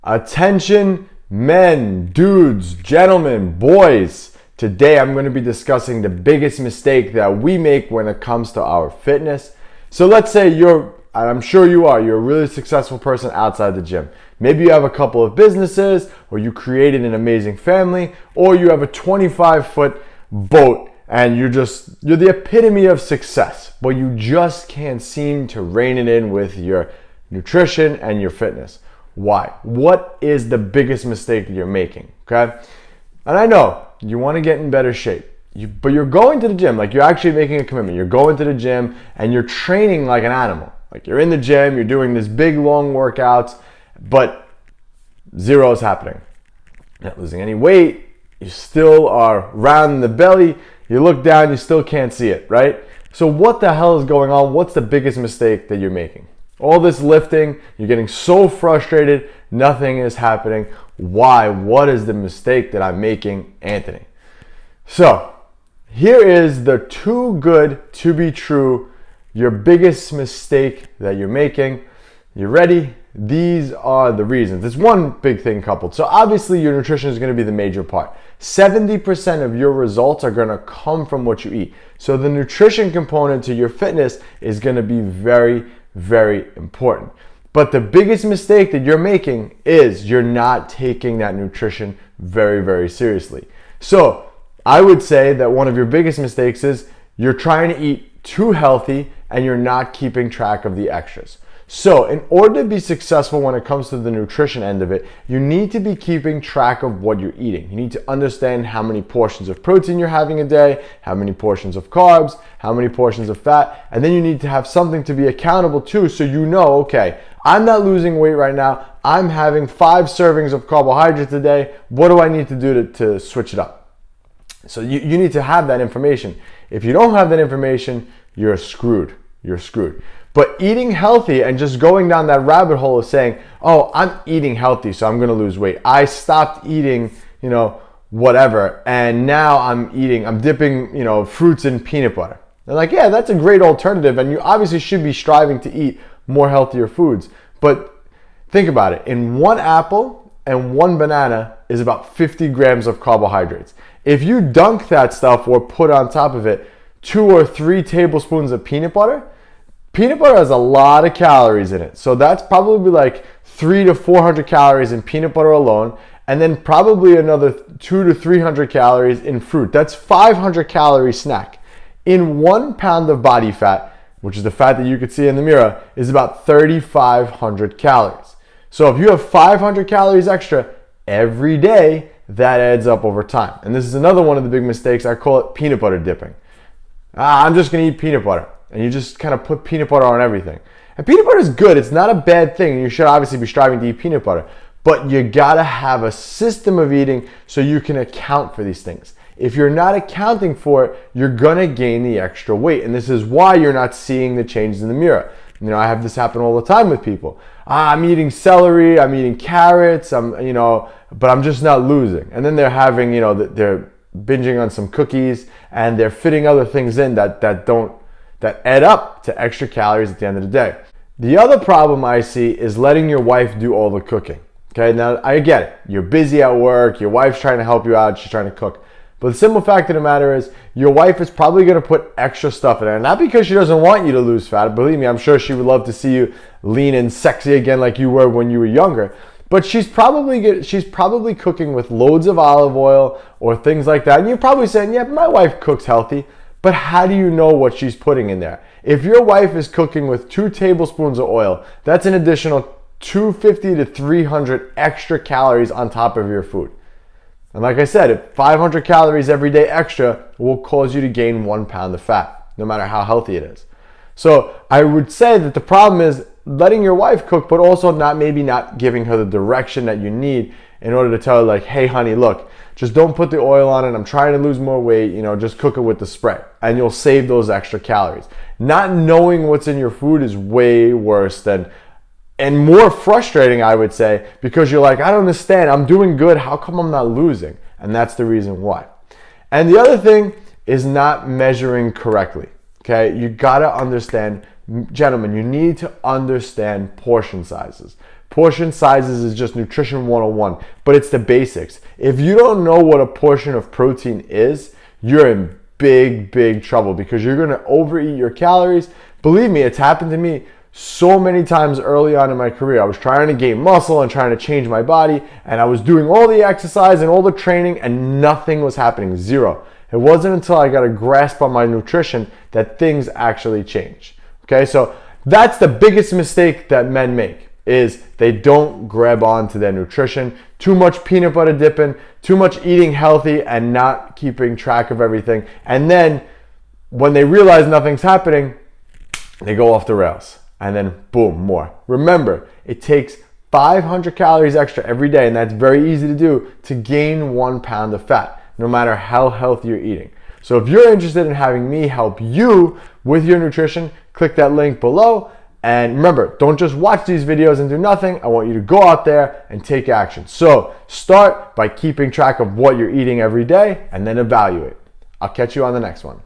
Attention men, dudes, gentlemen, boys. Today I'm going to be discussing the biggest mistake that we make when it comes to our fitness. So let's say and I'm sure you're a really successful person outside the gym. Maybe you have a couple of businesses, or you created an amazing family, or you have a 25-foot boat and you're the epitome of success, but you just can't seem to rein it in with your nutrition and your fitness. Why? What is the biggest mistake that you're making? Okay? And I know you want to get in better shape, but you're going to the gym, like you're actually making a commitment. You're going to the gym and you're training like an animal. Like you're in the gym, you're doing this big long workouts, but zero is happening. You're not losing any weight. You still are round in the belly. You look down, you still can't see it, right? So what the hell is going on? What's the biggest mistake that you're making? All this lifting, you're getting so frustrated, nothing is happening. Why? What is the mistake that I'm making, Anthony? So here is the too good to be true, your biggest mistake that you're making. You ready? These are the reasons. It's one big thing coupled. So obviously your nutrition is going to be the major part. 70% of your results are going to come from what you eat. So the nutrition component to your fitness is going to be very, very important. But the biggest mistake that you're making is you're not taking that nutrition very, very seriously. So I would say that one of your biggest mistakes is you're trying to eat too healthy and you're not keeping track of the extras. So in order to be successful when it comes to the nutrition end of it, you need to be keeping track of what you're eating. You need to understand how many portions of protein you're having a day, how many portions of carbs, how many portions of fat, and then you need to have something to be accountable to, so you know, okay, I'm not losing weight right now. I'm having 5 servings of carbohydrates a day. What do I need to do to switch it up? So you need to have that information. If you don't have that information, you're screwed. You're screwed. But eating healthy and just going down that rabbit hole of saying, oh, I'm eating healthy, so I'm going to lose weight. I stopped eating, whatever, and now I'm dipping, fruits in peanut butter. They're like, yeah, that's a great alternative, and you obviously should be striving to eat more healthier foods. But think about it. In one apple and one banana is about 50 grams of carbohydrates. If you dunk that stuff or put on top of it 2 or 3 tablespoons of peanut butter has a lot of calories in it. So that's probably like 300 to 400 calories in peanut butter alone, and then probably another 200 to 300 calories in fruit. That's 500 calorie snack. In 1 pound of body fat, which is the fat that you could see in the mirror, is about 3,500 calories. So if you have 500 calories extra every day, that adds up over time. And this is another one of the big mistakes. I call it peanut butter dipping. I'm just going to eat peanut butter. And you just kind of put peanut butter on everything. And peanut butter is good. It's not a bad thing. You should obviously be striving to eat peanut butter. But you got to have a system of eating so you can account for these things. If you're not accounting for it, you're going to gain the extra weight. And this is why you're not seeing the changes in the mirror. I have this happen all the time with people. I'm eating celery, I'm eating carrots, but I'm just not losing. And then they're having, they're binging on some cookies and they're fitting other things in that add up to extra calories at the end of the day. The other problem I see is letting your wife do all the cooking. Okay, now I get it. You're busy at work, your wife's trying to help you out, she's trying to cook. But the simple fact of the matter is, your wife is probably going to put extra stuff in there. Not because she doesn't want you to lose fat. Believe me, I'm sure she would love to see you lean and sexy again like you were when you were younger. But she's probably cooking with loads of olive oil or things like that. And you're probably saying, yeah, my wife cooks healthy. But how do you know what she's putting in there? If your wife is cooking with 2 tablespoons of oil, that's an additional 250 to 300 extra calories on top of your food. And like I said, if 500 calories every day extra will cause you to gain 1 pound of fat, no matter how healthy it is. So I would say that the problem is letting your wife cook, but also maybe not giving her the direction that you need in order to tell her, like, hey honey, look, just don't put the oil on it. I'm trying to lose more weight, just cook it with the spray and you'll save those extra calories. Not knowing what's in your food is way worse and more frustrating, I would say, because you're like, I don't understand. I'm doing good. How come I'm not losing? And that's the reason why. And the other thing is not measuring correctly. Okay, you gotta understand, gentlemen, you need to understand portion sizes. Portion sizes is just nutrition 101, but it's the basics. If you don't know what a portion of protein is, you're in big trouble because you're gonna overeat your calories. Believe me, it's happened to me so many times early on in my career. I was trying to gain muscle and trying to change my body, and I was doing all the exercise and all the training, and nothing was happening, zero. It wasn't until I got a grasp on my nutrition that things actually changed. Okay, so that's the biggest mistake that men make, is they don't grab on to their nutrition. Too much peanut butter dipping, too much eating healthy and not keeping track of everything. And then when they realize nothing's happening, they go off the rails. And then boom, more. Remember, it takes 500 calories extra every day, and that's very easy to do, to gain 1 pound of fat, no matter how healthy you're eating. So if you're interested in having me help you with your nutrition, click that link below. And remember, don't just watch these videos and do nothing. I want you to go out there and take action. So start by keeping track of what you're eating every day and then evaluate. I'll catch you on the next one.